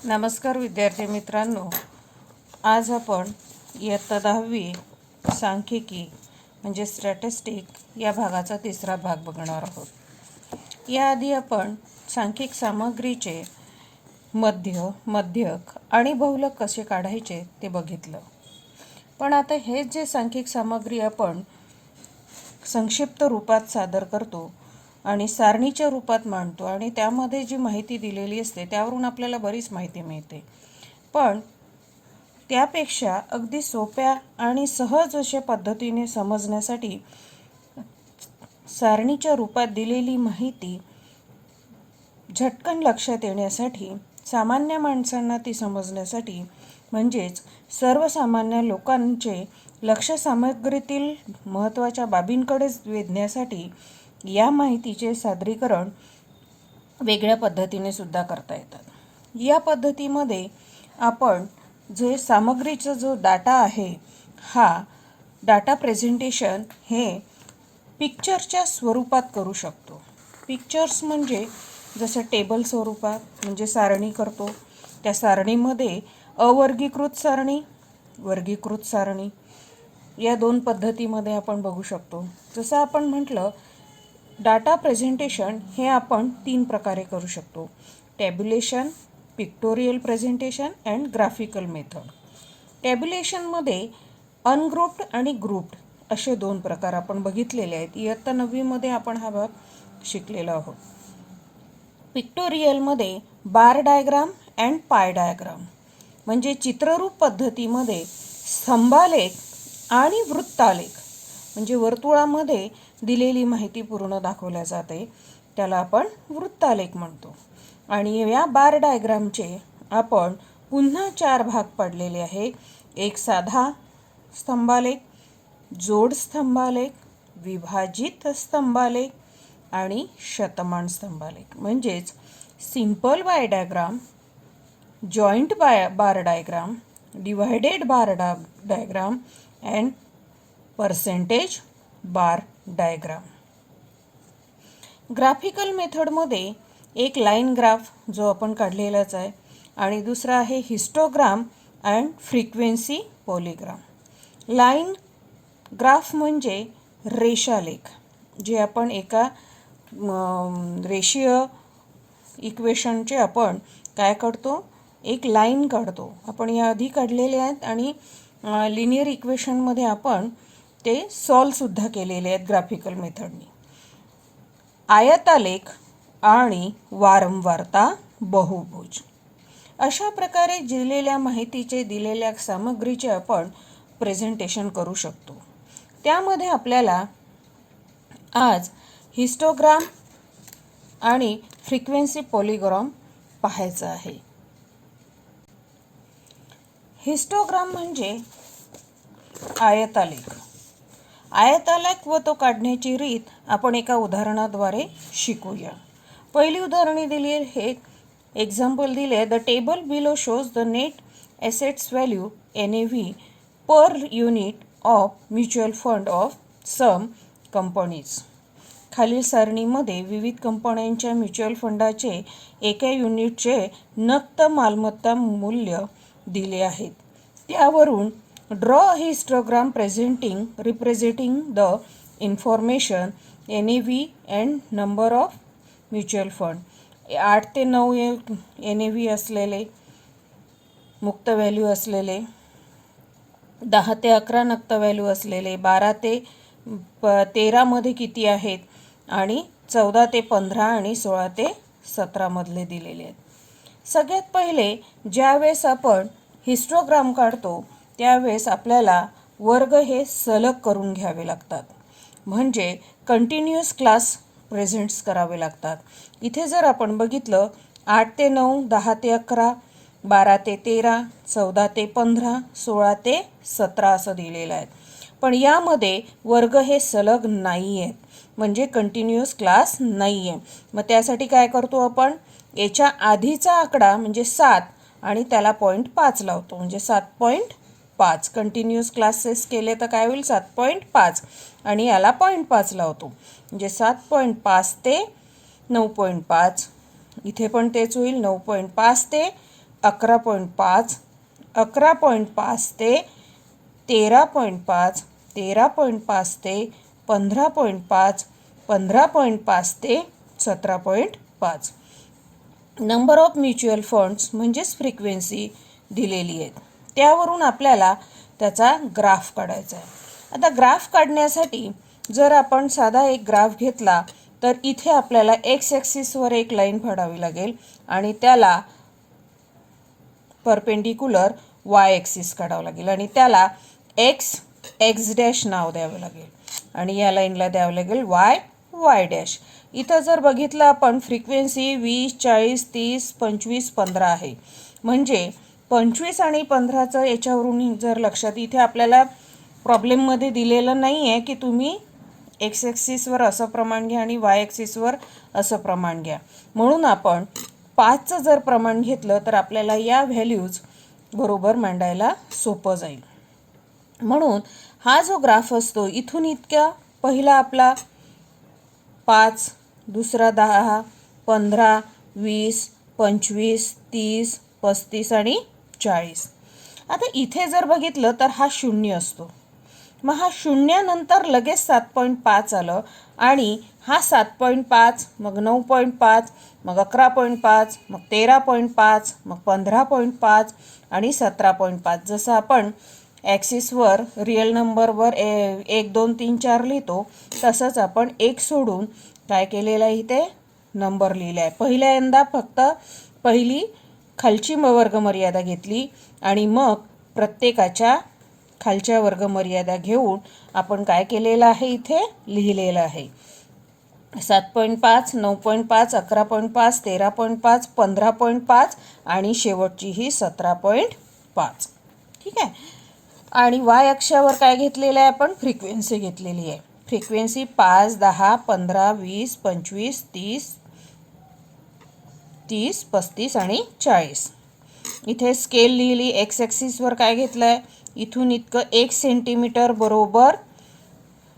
नमस्कार विद्यार्थी मित्रांनो, आज आपण इयत्ता 10वी सांख्यिकी म्हणजे स्टॅटिस्टिक या भागाचा तिसरा भाग बघणार आहोत। याआधी आपण सांख्यिक सामग्रीचे मध्य, मध्यक आणि बहुलक कसे काढायचे ते बघितलं। पण आता हे जे सांख्यिक सामग्री आपण संक्षिप्त रूपात सादर करतो आणि सारणीच्या रूपात मांडतो आणि त्यामध्ये जी माहिती दिलेली असते त्यावरून आपल्याला बरीच माहिती मिळते, पण त्यापेक्षा अगदी सोप्या आणि सहज अशा पद्धतीने समजण्यासाठी सारणीच्या रूपात दिलेली माहिती झटकन लक्षात येण्यासाठी, सामान्य माणसांना ती समजण्यासाठी, म्हणजेच सर्वसामान्य लोकांचे लक्ष सामग्रीतील महत्त्वाच्या बाबींकडे वेधण्यासाठी या माहितीचे सादरीकरण वेगळ्या पद्धतीने सुद्धा करता येतात। या पद्धतीमध्ये आपण जे सामग्रीचा जो डाटा आहे, हा डाटा प्रेझेंटेशन हे पिक्चरच्या स्वरूपात करू शकतो। पिक्चर्स म्हणजे जसं टेबल स्वरूपात, म्हणजे सारणी करतो, त्या सारणीमध्ये अवर्गीकृत सारणी, वर्गीकृत सारणी या दोन पद्धतीमध्ये आपण बघू शकतो। जसं आपण म्हटलं, डाटा प्रेझेंटेशन हे आपण 3 प्रकारे करू शकतो: tabulation, pictorial presentation and graphical method. टॅब्युलेशनमध्ये अनग्रुप्ड आणि ग्रुप्ड असे 2 प्रकार आपण बघितलेले आहेत। इयत्ता 9वी मध्ये आपण हा भाग शिकलेलो आहोत। पिक्टोरियलमध्ये बार डायग्राम अँड पाय डायग्राम म्हणजे चित्ररूप पद्धतीमध्ये स्तंभालेख आणि वृत्तालेख म्हणजे वर्तुळामध्ये दिलेली माहिती पूर्ण दाखवल्या जाते, त्याला आपण वृत्तालेख म्हणतो। आणि या बार डायग्रामचे आपण पुन्हा 4 भाग पाडलेले आहे: एक साधा स्तंभालेख, जोड स्तंभालेख, विभाजित स्तंभालेख आणि शतमान स्तंभालेख। म्हणजेच simple bar diagram, joint bar diagram, divided bar diagram and percentage bar diagram. Graphical मेथडमध्ये एक लाईन ग्राफ जो आपण काढलेलाच आहे, आणि दुसरा आहे histogram and frequency polygram. Line graph म्हणजे रेषालेख, जे आपण एका रेषीय इक्वेशनचे आपण काय करतो, एक लाईन काढतो। आपण या आधी काढलेले आहेत आणि लिनियर इक्वेशनमध्ये आपण ते सॉल्व सुद्धा केलेले आहेत ग्राफिकल मेथडनी। आयतालेख आणि वारंवारता बहुभुज अशा प्रकारे दिलेल्या माहितीचे, दिलेल्या सामग्रीचे आपण प्रेझेंटेशन करू शकतो। त्यामध्ये आपल्याला आज हिस्टोग्राम आणि फ्रिक्वेन्सी पॉलीग्राम पाहायचं आहे। हिस्टोग्राम म्हणजे आयतालेख। आयतालेख व तो काढण्याची रीत आपण एका उदाहरणाद्वारे शिकूया। पहिली उदाहरणे दिली आहे, एक्झाम्पल दिले: the table below shows the net assets value NAV per unit of mutual fund of some companies. खालील सारणीमध्ये विविध कंपन्यांच्या म्युच्युअल फंडाचे एका युनिटचे नक्त मालमत्ता मूल्य दिले आहेत। त्यावरून draw histogram representing the information NAV and number of mutual fund. 8 ते 9 NAV असलेले, मुक्त व्हॅल्यू असलेले, 10 ते 11 नक्त व्हॅल्यू असलेले, 12 ते 13 मध्ये किती आहेत, आणि 14 ते 15 आणि 16 ते 17 मधले दिलेले आहेत। सगळ्यात पहिले ज्यावेळेस आपण हिस्टोग्राम काढतो त्यावेळेस आपल्याला वर्ग हे सलग करून घ्यावे लागतात, म्हणजे कंटिन्युअस क्लास प्रेझेंट्स करावे लागतात। इथे जर आपण बघितलं, 8 ते 9, 10 ते 11, 12 ते 13, 14 ते 15, 16 ते 17 असं दिलेलं आहे। पण यामध्ये वर्ग हे सलग नाही आहेत, म्हणजे कंटिन्युअस क्लास नाही आहे। मग त्यासाठी काय करतो आपण, याच्या आधीचा आकडा म्हणजे 7 आणि त्याला 0.5 लावतो, म्हणजे 7.5। कंटिन्युअस क्लासेस केले तर काय होईल, 7.5 आणि याला 0.5 लावतो, म्हणजे 7.5 ते 9.5। इथे पण तेच होईल, 9.5 ते 11.5, 11.5 ते 13.5, 13.5 ते 15.5, 15.5 ते 17.5. नंबर ऑफ म्युच्युअल फंड्स म्हणजेच फ्रिक्वेन्सी दिलेली आहे. त्यावरून आपल्याला त्याचा ग्राफ काढायचा आहे. आता ग्राफ काढण्यासाठी जर आपण साधा एक ग्राफ घेतला तर इथे आपल्याला एक्स ॲक्सिसवर एक लाईन फाडावी लागेल आणि त्याला परपेंडिक्युलर वाय ॲक्सिस काढावं लागेल आणि त्याला एक्स डॅश नाव द्यावं लागेल आणि या लाईनला द्यावं लागेल वाय डॅश. इथं जर बघितलं आपण फ्रिक्वेन्सी 20, 40, 30, 25, 15 आहे. म्हणजे 25 आणि 15चं याच्यावरून जर लक्षात, इथे आपल्याला प्रॉब्लेममध्ये दिलेलं नाही आहे की तुम्ही एक्स ॲक्सिसवर असं प्रमाण घ्या आणि वाय ॲक्सिसवर असं प्रमाण घ्या. म्हणून आपण 5चं जर प्रमाण घेतलं तर आपल्याला या व्हॅल्यूज बरोबर मांडायला सोपं जाईल. म्हणून हा जो ग्राफ असतो इथून इतक्या पहिला आपला 5, दुसरा 10, 15, 20, 25, 30, 35 आणि 40. आता इथे जर बघितलं तर हा 0 असतो. मग हा 0 नंतर लगेच 7.5 आलं आणि हा 7.5, मग 9.5, मग 11.5, मग 13.5, मग 15.5 आणि 17.5. जसं आपण ॲक्सिसवर रिअल नंबरवर 1, 2, 3, 4 लिहितो तसंच आपण एक सोडून काय केलेलं आहे इथे नंबर लिहिला आहे. पहिल्यांदा फक्त पहिली खालची वर्गमर्यादा घेतली आणि मग प्रत्येकाच्या खालच्या वर्गमर्यादा घेऊन आपण काय केलेलं आहे इथे लिहिलेलं आहे. 7.5, 9.5, 11.5, 13.5, 15.5 आणि शेवटची ही 17.5. ठीक आहे. आणि वाय अक्षावर काय घेतलेलं आहे आपण फ्रिक्वेन्सी घेतलेली आहे. फ्रिक्वेन्सी 5, 10, 15, 20, 25, 30, 35 आणि 40. इथे स्केल लिहिली. एक्स ॲक्सिसवर काय घेतलं आहे इथून इतकं 1 सेंटीमीटर बरोबर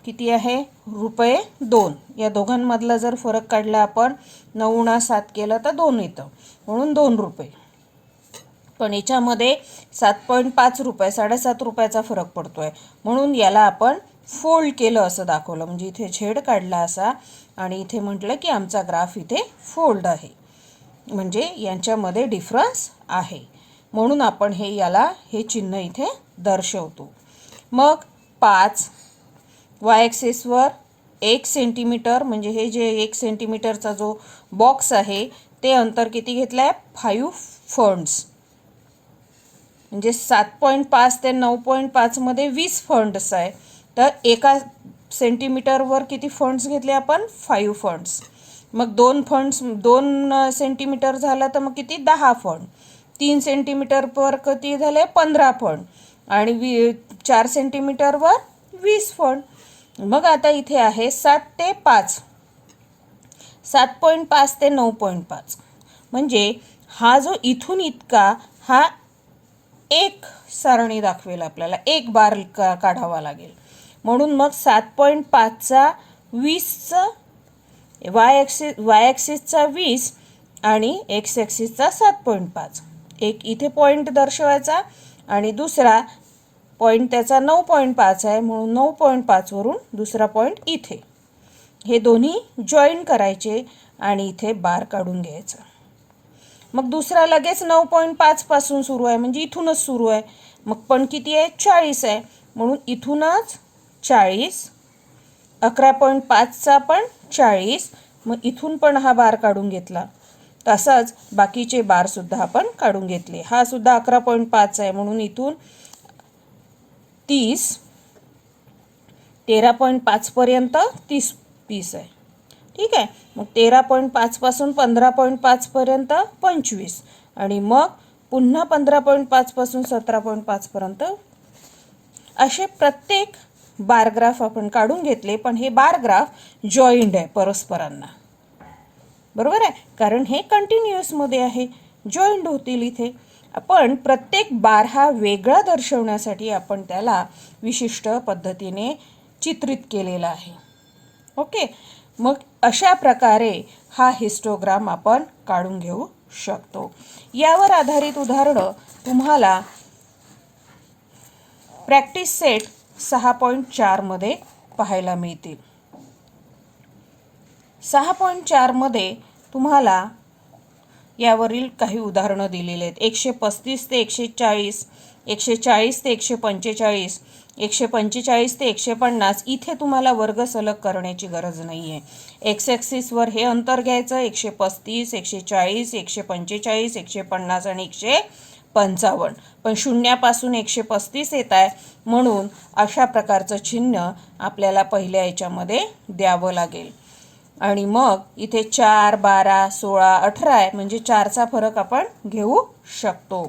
किती आहे ₹2. या दोघांमधला जर फरक काढला आपण 9×7 केलं तर 2 येतं म्हणून ₹2. पण याच्यामध्ये 7.5 रुपये 7.5 रुपयाचा फरक पडतो आहे म्हणून याला आपण फोल्ड केलं असं दाखवलं. म्हणजे इथे छेड काढला असा आणि इथे म्हटलं की आमचा ग्राफ इथे फोल्ड आहे म्हणजे यांच्यामध्ये डिफरन्स आहे म्हणून आपण हे चिन्ह इथे दर्शवतो. मग 5 वाय ॲक्सिसवर 1 सेंटीमीटर म्हणजे हे जे 1 सेंटीमीटरचा जो बॉक्स आहे ते अंतर किती घेतलं आहे 5 फंड्स. म्हणजे 7.5 ते 9.5 मध्ये 20 फंड्स आहे तर एका सेंटीमीटरवर किती फंड्स घेतले आपण 5 फंड्स. मग 2 सेंटीमीटर झालं तर मग किती 10 फंड. 3 सेंटीमीटरवर किती झाले 15 फंड आणि 4 सेंटीमीटरवर 20 फंड. मग आता इथे आहे 7 ते 5, 7.5 ते 9.5 म्हणजे हा जो इथून इतका हा एक सारणी दाखवेल आपल्याला एक बार काढावा लागेल. म्हणून मग 7.5चा 20चा वाय ॲक्सिसचा 20 आणि एक्स ॲक्सिसचा 7.5. एक इथे पॉईंट दर्शवायचा आणि दुसरा पॉईंट त्याचा 9.5 आहे म्हणून 9.5 वरून दुसरा पॉईंट इथे. हे दोन्ही जॉईन करायचे आणि इथे बार काढून घ्यायचा. मग दुसरा लगेच 9.5 पासून सुरू आहे म्हणजे इथूनच सुरू आहे. मग पण किती आहे 40 आहे म्हणून इथूनच 40. 11.5चा पण 40. मग इथून पण हा बार काढून घेतला. तसाच बाकीचे बारसुद्धा आपण काढून घेतले. हा सुद्धा 11.5 आहे म्हणून इथून 30. 13.5 पर्यंत 30 पीस आहे. ठीक आहे. मग 13.5 पासून 15.5 पर्यंत 25 आणि मग पुन्हा 15.5 पासून 17.5 पर्यंत असे प्रत्येक बारग्राफ आपण काढून घेतले. पण हे बारग्राफ जॉईंड आहे परस्परांना. बरोबर आहे कारण हे कंटिन्युअसमध्ये आहे जॉईंड होतील इथे. आपण प्रत्येक बार हा वेगळा दर्शवण्यासाठी आपण त्याला विशिष्ट पद्धतीने चित्रित केलेला आहे. ओके. मग अशा प्रकारे हा हिस्टोग्राम आपण काढून घेऊ शकतो. यावर आधारित उदाहरणं तुम्हाला प्रॅक्टिस सेट 6.4 मध्ये पाहायला मिळतील. 6.4 मध्ये तुम्हाला यावरील काही उदाहरणं दिलेली आहेत. 135 ते 140, 140 ते 145, 145 ते 150. इथे तुम्हाला वर्ग सलग करण्याची गरज नाही आहे. एक्स ॲक्सिसवर हे अंतर घ्यायचं, 135, 140, 145, 150 आणि 155. पण शून्यापासून 135 येत आहे म्हणून अशा प्रकारचं चिन्ह आपल्याला पहिल्या याच्यामध्ये द्यावं लागेल. आणि मग इथे 4, 12, 16, 18 आहे म्हणजे 4चा फरक आपण घेऊ शकतो.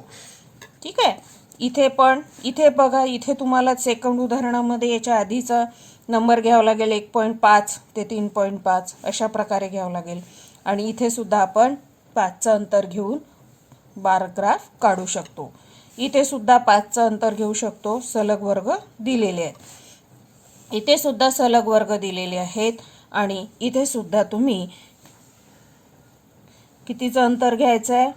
ठीक आहे. इथे बघा, इथे तुम्हाला सेकंड उदाहरणामध्ये याच्या आधीचा नंबर घ्यावा लागेल 1.5 ते 3.5 अशा प्रकारे घ्यावं लागेल. आणि इथे सुद्धा आपण 5चं अंतर घेऊन बार ग्राफ काढू शकतो. इथे सुद्धा 5चं अंतर घेऊ शकतो. सलग वर्ग दिलेले आहेत. इथे सुद्धा सलग वर्ग दिलेले आहेत. आणि इथे सुद्धा तुम्ही कितीचं अंतर घ्यायचं आहे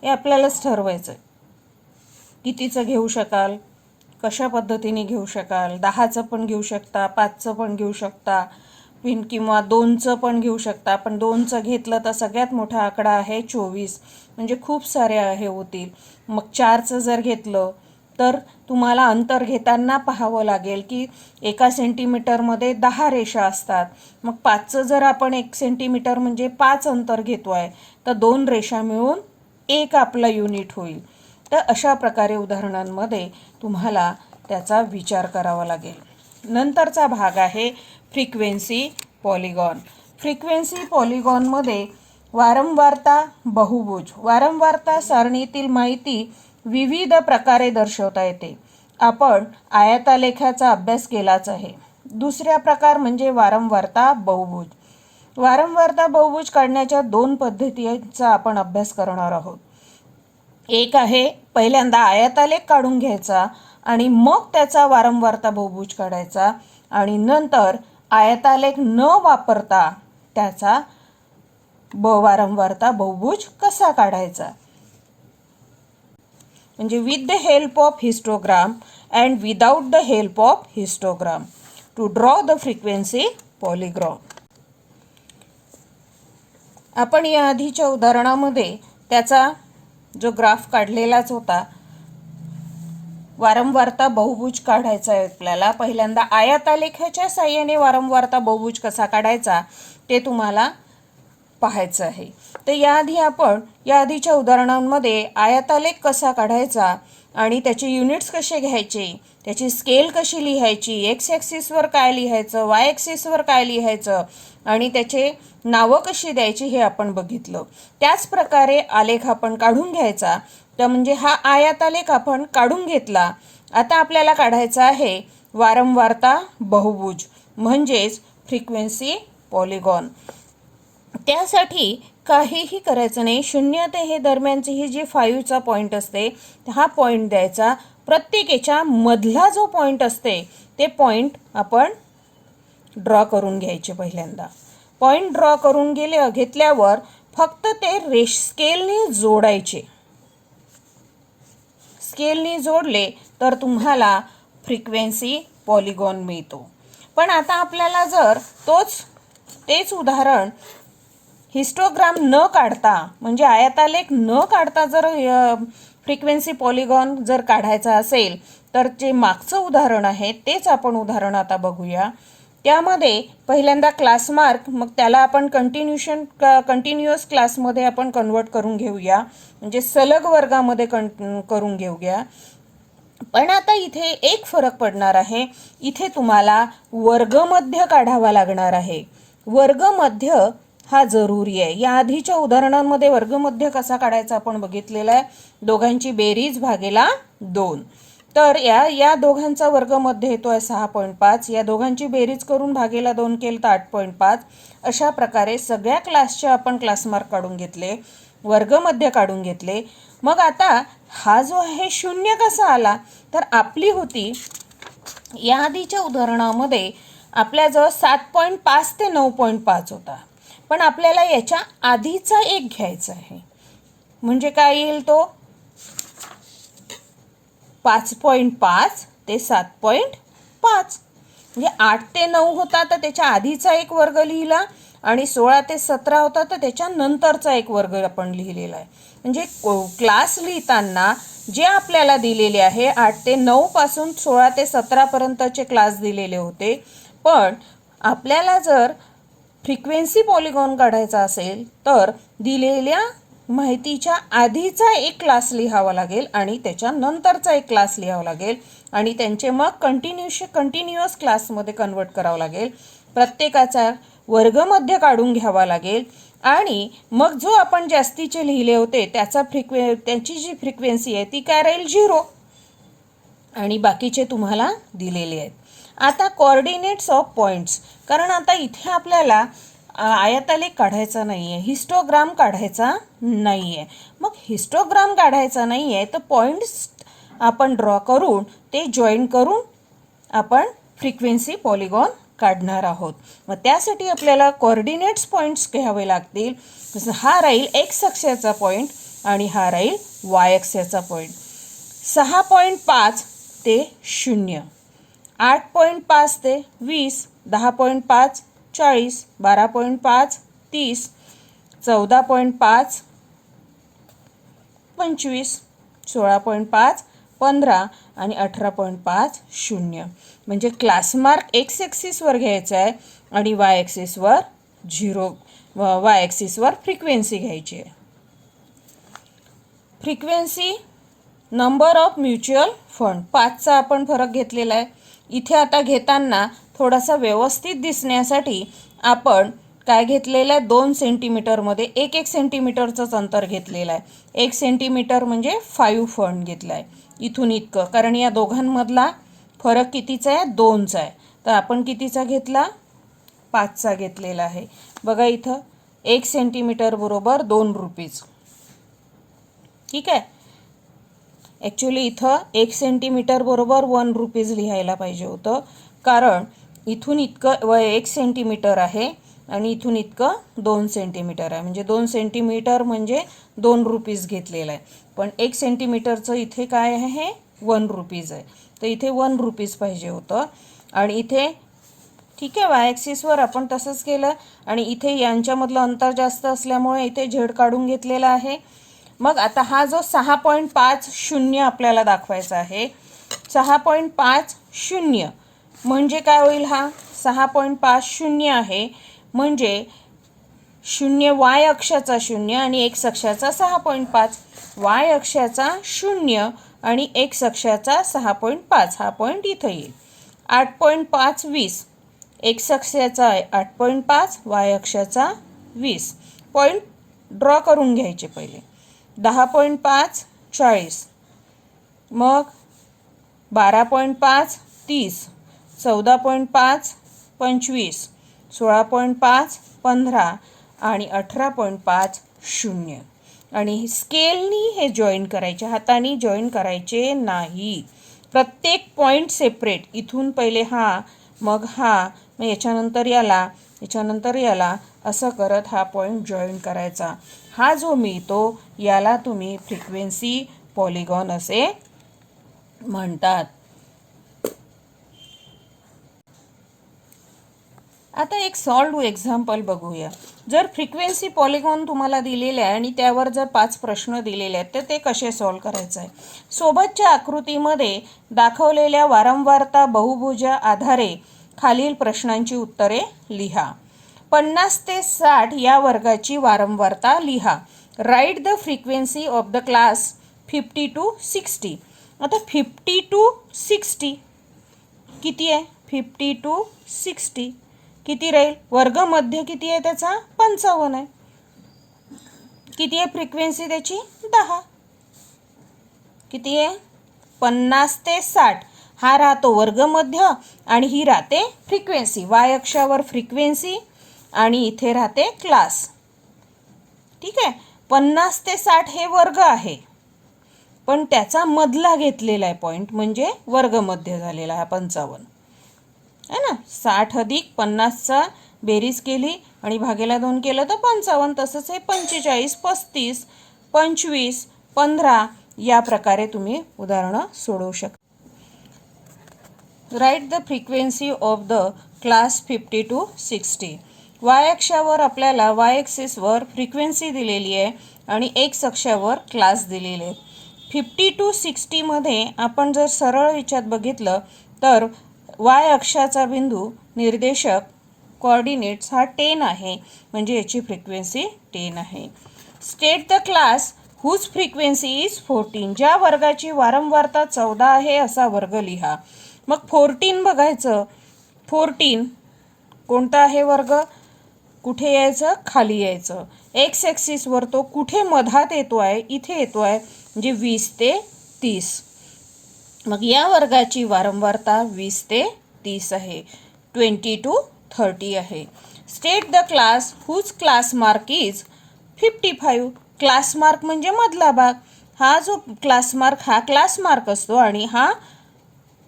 हे आपल्यालाच ठरवायचं आहे. कितीचं घेऊ शकाल, कशा पद्धतीने घेऊ शकाल. 10चं पण घेऊ शकता, 5चं पण घेऊ शकता, किंवा 2चं पण घेऊ शकता. पण 2चं घेतलं तर सगळ्यात मोठा आकडा आहे 24 म्हणजे खूप सारे हे होतील. मग 4चं जर घेतलं तर तुम्हाला अंतर घेताना पाहावं लागेल की 1 सेंटीमीटरमध्ये 10 रेषा असतात. मग 5चं जर आपण 1 सेंटीमीटर म्हणजे 5 अंतर घेतो आहे तर 2 रेषा मिळून 1 आपला युनिट होईल. तर अशा प्रकारे उदाहरणांमध्ये तुम्हाला त्याचा विचार करावा लागेल. नंतरचा भाग आहे फ्रिक्वेन्सी पॉलिगॉन. फ्रिक्वेन्सी पॉलिगॉनमध्ये वारंवारता बहुभुज. वारंवारता सारणीतील माहिती विविध प्रकारे दर्शवता येते. आपण आयतालेखाचा अभ्यास केलाच आहे. दुसरा प्रकार म्हणजे वारंवारता बहुभुज. वारंवारता बहुभुज काढण्याच्या 2 पद्धतींचा आपण अभ्यास करणार आहोत. एक आहे पहिल्यांदा आयतालेख काढून घ्यायचा आणि मग त्याचा वारंवारता बहुभुज काढायचा. आणि नंतर आयतालेख न वापरता त्याचा वारंवारता बहुभुज कसा काढायचा. म्हणजे with the help of histogram and without the help of histogram to draw the frequency polygon. आपण या आधीच्या उदाहरणामध्ये त्याचा जो ग्राफ काढलेलाच होता. वारंवारता बहुभुज काढायचा आहे आपल्याला. पहिल्यांदा आयतालेखाच्या साहाय्याने वारंवारता बहुभुज कसा काढायचा ते तुम्हाला पाहायचं आहे. तर या आधीच्या उदाहरणांमध्ये आयतालेख कसा काढायचा आणि त्याचे युनिट्स कसे घ्यायचे, त्याची स्केल कशी लिहायची, एक्स ॲक्सिसवर काय लिहायचं, वाय ॲक्सिसवर काय लिहायचं आणि त्याचे नावं कशी द्यायची हे आपण बघितलं. त्याच प्रकारे आलेख आपण काढून घ्यायचा. तर म्हणजे हा आयतालेख आपण काढून घेतला. आता आपल्याला काढायचा आहे वारंवारता बहुभुज म्हणजेच फ्रिक्वेन्सी पॉलिगॉन. त्यासाठी काहीही करायचं नाही. 0 ते हे दरम्यानची ही जी 5चा पॉईंट असते हा पॉईंट द्यायचा. प्रत्येकाच्या मधला जो पॉईंट असते ते पॉईंट आपण ड्रॉ करून घ्यायचे. पहिल्यांदा पॉईंट ड्रॉ करून घेतल्यावर फक्त ते स्केलने जोडायचे. स्केलने जोडले तर तुम्हाला फ्रिक्वेन्सी पॉलिगॉन मिळतो. पण आता आपल्याला जर तेच उदाहरण हिस्टोग्राम न काढता म्हणजे आयतालेख न काढता जर फ्रिक्वेन्सी पॉलिगॉन जर काढायचा असेल तर जे मागचं उदाहरण आहे तेच आपण उदाहरण आता बघूया. त्यामध्ये पहिल्यांदा क्लास मार्क, मग त्याला आपण कंटिन्युअस क्लासमध्ये आपण कन्वर्ट करून घेऊया म्हणजे सलग वर्गामध्ये करून घेऊया. पण आता इथे एक फरक पडणार आहे. इथे तुम्हाला वर्गमध्य काढावा लागणार आहे. वर्गमध्य हा जरुरी आहे. या आधीच्या उदाहरणांमध्ये वर्गमध्य कसा काढायचा आपण बघितलेला आहे. दोघांची बेरीज भागेला 2. तर या दोघांचा वर्गमध्य येतो आहे 6.5. या दोघांची बेरीज करून भागेला 2 केलं तर 8.5. अशा प्रकारे सगळ्या क्लासचे आपण क्लास मार्क काढून घेतले, वर्गमध्य काढून घेतले. मग आता हा जो आहे 0 कसा आला तर आपली होती या आधीच्या उदाहरणामध्ये आपल्याजवळ 7.5 ते 9.5 होता. पण आपल्याला याच्या आधीचा एक घ्यायचा आहे. म्हणजे काय येईल तो 5.5 ते 7.5. म्हणजे 8 ते 9 होता तर त्याच्या आधीचा एक वर्ग लिहिला आणि 16 ते 17 होता तर त्याच्या नंतरचा एक वर्ग आपण लिहिलेला आहे. म्हणजे क्लास लिहिताना जे आपल्याला दिलेले आहे 8 ते 9 पासून 16 ते 17 पर्यंतचे क्लास दिलेले होते. पण आपल्याला जर फ्रिक्वेन्सी पॉलिगॉन काढायचा असेल तर दिलेल्या माहितीच्या आधीचा एक क्लास लिहावा लागेल आणि त्याच्यानंतरचा एक क्लास लिहावा लागेल आणि त्यांचे मग कंटिन्युअस क्लासमध्ये कन्वर्ट करावं लागेल. प्रत्येकाचा वर्गमध्य काढून घ्यावा लागेल आणि मग जो आपण जास्तीचे लिहिले होते त्याची जी फ्रिक्वेन्सी आहे ती काय राहील 0 आणि बाकीचे तुम्हाला दिलेले आहेत. आता कोऑर्डिनेट्स ऑफ पॉईंट्स, कारण आता इथे आपल्याला आयतालेख काढायचा नाही आहे, हिस्टोग्राम काढायचा नाही आहे. मग हिस्टोग्राम काढायचा नाही आहे तर पॉईंट्स आपण ड्रॉ करून ते जॉईन करून आपण फ्रिक्वेन्सी पॉलिगॉन काढणार आहोत. मग त्यासाठी आपल्याला कोऑर्डिनेट्स पॉईंट्स घ्यावे लागतील. हा राहील एक्स अक्षाचा पॉईंट आणि हा राहील वाय अक्षाचा पॉईंट. 6.5 ते 0, 8.5 ते 20, 10.5 40, 12.5 30, 14.5 25, 16.5 15 आणि 18.5 0. म्हणजे क्लास मार्क एक्स ॲक्सिसवर घ्यायचा आहे आणि वाय ॲक्सिसवर 0, वाय ॲक्सिसवर फ्रिक्वेन्सी घ्यायची आहे. Frequency number of mutual fund 5चा आपण फरक घेतलेला आहे. इथे आता घेताना थोडासा व्यवस्थित दिसण्यासाठी आपण काय घेतलेलं आहे 2 सेंटीमीटरमध्ये 1 सेंटीमीटरचंच अंतर घेतलेलं आहे. 1 सेंटीमीटर म्हणजे 5 फंड घेतला आहे इथून इतकं, कारण या दोघांमधला फरक कितीचा आहे 2चा आहे. तर आपण कितीचा घेतला 5चा घेतलेला आहे. बघा इथं 1 सेंटीमीटर बरोबर 2 रुपीज. ठीक आहे. ॲक्च्युली इथं 1 सेंटीमीटर बरोबर 1 रुपीज लिहायला पाहिजे होतं, कारण इथून इतकं 1 सेंटीमीटर आहे आणि इथून इतकं 2 सेंटीमीटर आहे. म्हणजे 2 सेंटीमीटर म्हणजे 2 रुपीज घेतलेला आहे. पण 1 सेंटीमीटरचं इथे काय आहे 1 रुपीज आहे. तर इथे 1 रुपीज पाहिजे होतं आणि इथे ठीक आहे वाय ॲक्सिसवर आपण तसंच केलं आणि इथे यांच्यामधलं अंतर जास्त असल्यामुळे इथे झेड काढून घेतलेला आहे. मग आता हा जो 6.50 आपल्याला दाखवायचा आहे, 6.50 म्हणजे काय होईल, हा 6.50 आहे म्हणजे 0 वाय अक्षाचा 0 आणि एक्स अक्षाचा 6.5, वाय अक्षाचा 0 आणि एक्स अक्षाचा 6.5, हा पॉईंट इथं येईल. 8.5 20, एक्स अक्षाचा 8.5, वाय अक्षाचा 20. पॉईंट ड्रॉ करून घ्यायचे पहिले. 10.5 40, मग 12.5 30, 14.5 25, 16.5 15 आणि 18.5 0. आणि स्केलनी हे जॉईन करायचे, हाताने जॉईन करायचे नाही. प्रत्येक पॉईंट सेपरेट, इथून पहिले हा मग हा, मग याच्यानंतर याला, याच्यानंतर याला, असं करत हा पॉईंट जॉईन करायचा. हा जो मिळतो याला तुम्ही फ्रिक्वेन्सी पॉलिगॉन असे म्हणतात. आता एक सॉल्व्ड एक्झाम्पल बघूया. जर फ्रिक्वेन्सी पॉलिगॉन तुम्हाला दिलेले आहे आणि त्यावर जर 5 प्रश्न दिलेले आहेत तर ते कसे सॉल्व करायचे आहे. सोबतच्या आकृतीमध्ये दाखवलेल्या वारंवारता बहुभुजा आधारे खालील प्रश्नांची उत्तरे लिहा. 50 ते 60 या वर्गाची वारंवारता लिहा. Write the frequency of the class 50 to 60. आता 50 to 60 किती आहे, 50 to 60 किती राहील, वर्ग मध्य किती आहे त्याचा 55 आहे. किती आहे फ्रिक्वेन्सी त्याची 10. किती आहे 50 ते 60, हा राहतो वर्गमध्य आणि ही राहते फ्रिक्वेन्सी. वाय अक्षावर फ्रिक्वेन्सी आणि इथे राहते क्लास. ठीक आहे. 50 ते 60 हे वर्ग आहे पण त्याचा मधला घेतलेला आहे पॉईंट म्हणजे वर्गमध्य झालेला आहे 55 आहे ना. 60 अधिक 50चा बेरीज केली आणि भागेला 2 केलं तर 55. तसंच हे 45, 35, 25, 15 या प्रकारे तुम्ही उदाहरणं सोडवू शकता. Write the frequency of the class 50 to 60. Y अक्षावर आपल्याला वाय ॲक्सिसवर फ्रिक्वेन्सी दिलेली आहे आणि एक्स अक्षावर क्लास दिलेले आहेत. 50 to 60 मध्ये आपण जर सरळ विचारात बघितलं तर वाय अक्षाचा बिंदू निर्देशक कोऑर्डिनेट्स हा 10 आहे, म्हणजे याची फ्रिक्वेन्सी 10 आहे. State the class whose frequency is 14. ज्या वर्गाची वारंवारता 14 आहे असा वर्ग लिहा. मग 14 बघायचं. 14 कोणता आहे वर्ग? कुठे यायचं? खाली यायचं. एक्स ॲक्सिसवर तो कुठे मधात येतो आहे? इथे येतो आहे, म्हणजे 20 ते 30. मग या वर्गाची वारंवारता 20 ते 30 आहे. 20 to 30 आहे. State the class whose class mark is 55. Class mark म्हणजे मधला भाग. हा जो क्लास मार्क हा क्लास मार्क असतो आणि हा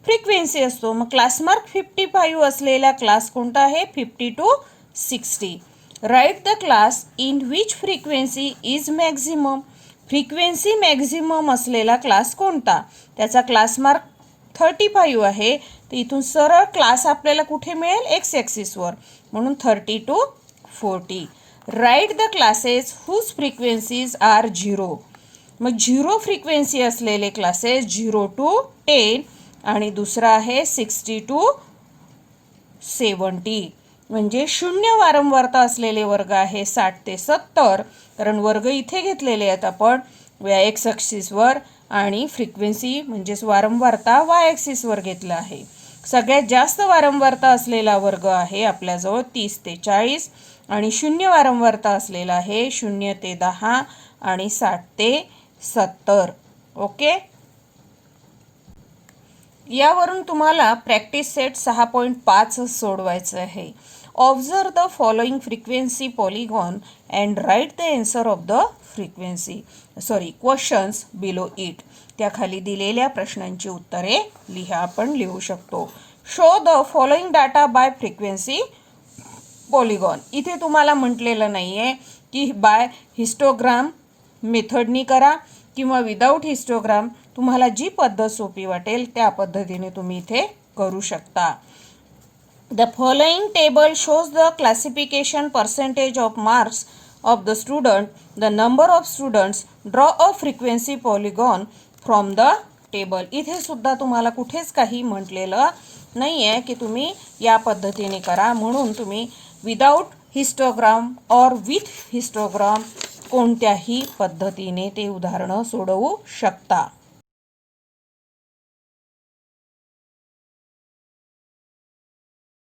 फ्रिक्वेन्सी असतो. मग क्लास मार्क 55 असलेला क्लास कोणता आहे? 50 to 60. Write the class in which frequency is maximum. Frequency maximum असलेला क्लास कोणता? त्याचा क्लास मार्क 35 आहे, तर इथून सरळ क्लास आपल्याला कुठे मिळेल? एक्स ॲक्सिसवर, म्हणून 30 to 40. Write the classes whose frequencies are 0. मग 0 फ्रिक्वेन्सी असलेले क्लासेस 0 to 10 आणि दुसरा आहे 60 to 70. म्हणजे 0 वारंवारता असलेले वर्ग आहे 60 ते 70, कारण वर्ग इथे घेतलेले आहेत आपण एक्स ॲक्सिसवर आणि फ्रिक्वेन्सी म्हणजेच वारंवारता वाय ॲक्सिसवर घेतलं आहे. सगळ्यात जास्त वारंवारता असलेला वर्ग आहे आपल्याजवळ 30 ते 40 आणि 0 वारंवारता असलेला आहे 0 ते 10 आणि 60 ते 70. ओके. यावरून तुम्हाला प्रॅक्टिस सेट 6.5 सोडवायचं आहे. Observe the following frequency polygon and write the answer of the questions below it. त्याखाली दिलेल्या प्रश्नांची उत्तरे लिहा. आपण लिहू शकतो. Show the following data by frequency polygon. इथे तुम्हाला म्हटलेलं नाही आहे की बाय हिस्टोग्राम मेथडनी करा किंवा विदाऊट हिस्टोग्राम. तुम्हाला जी पद्धत सोपी वाटेल त्या पद्धतीने तुम्ही इथे करू शकता. The following table shows the classification percentage of marks of the student. The number of students. Draw a frequency polygon from the table. इथे सुद्धा तुम्हाला कुठेच काही म्हटलेलं नाही आहे की तुम्ही या पद्धतीने करा, म्हणून तुम्ही विदाऊट हिस्टोग्राम और विथ हिस्टोग्राम कोणत्याही पद्धतीने ते उदाहरणं सोडवू शकता.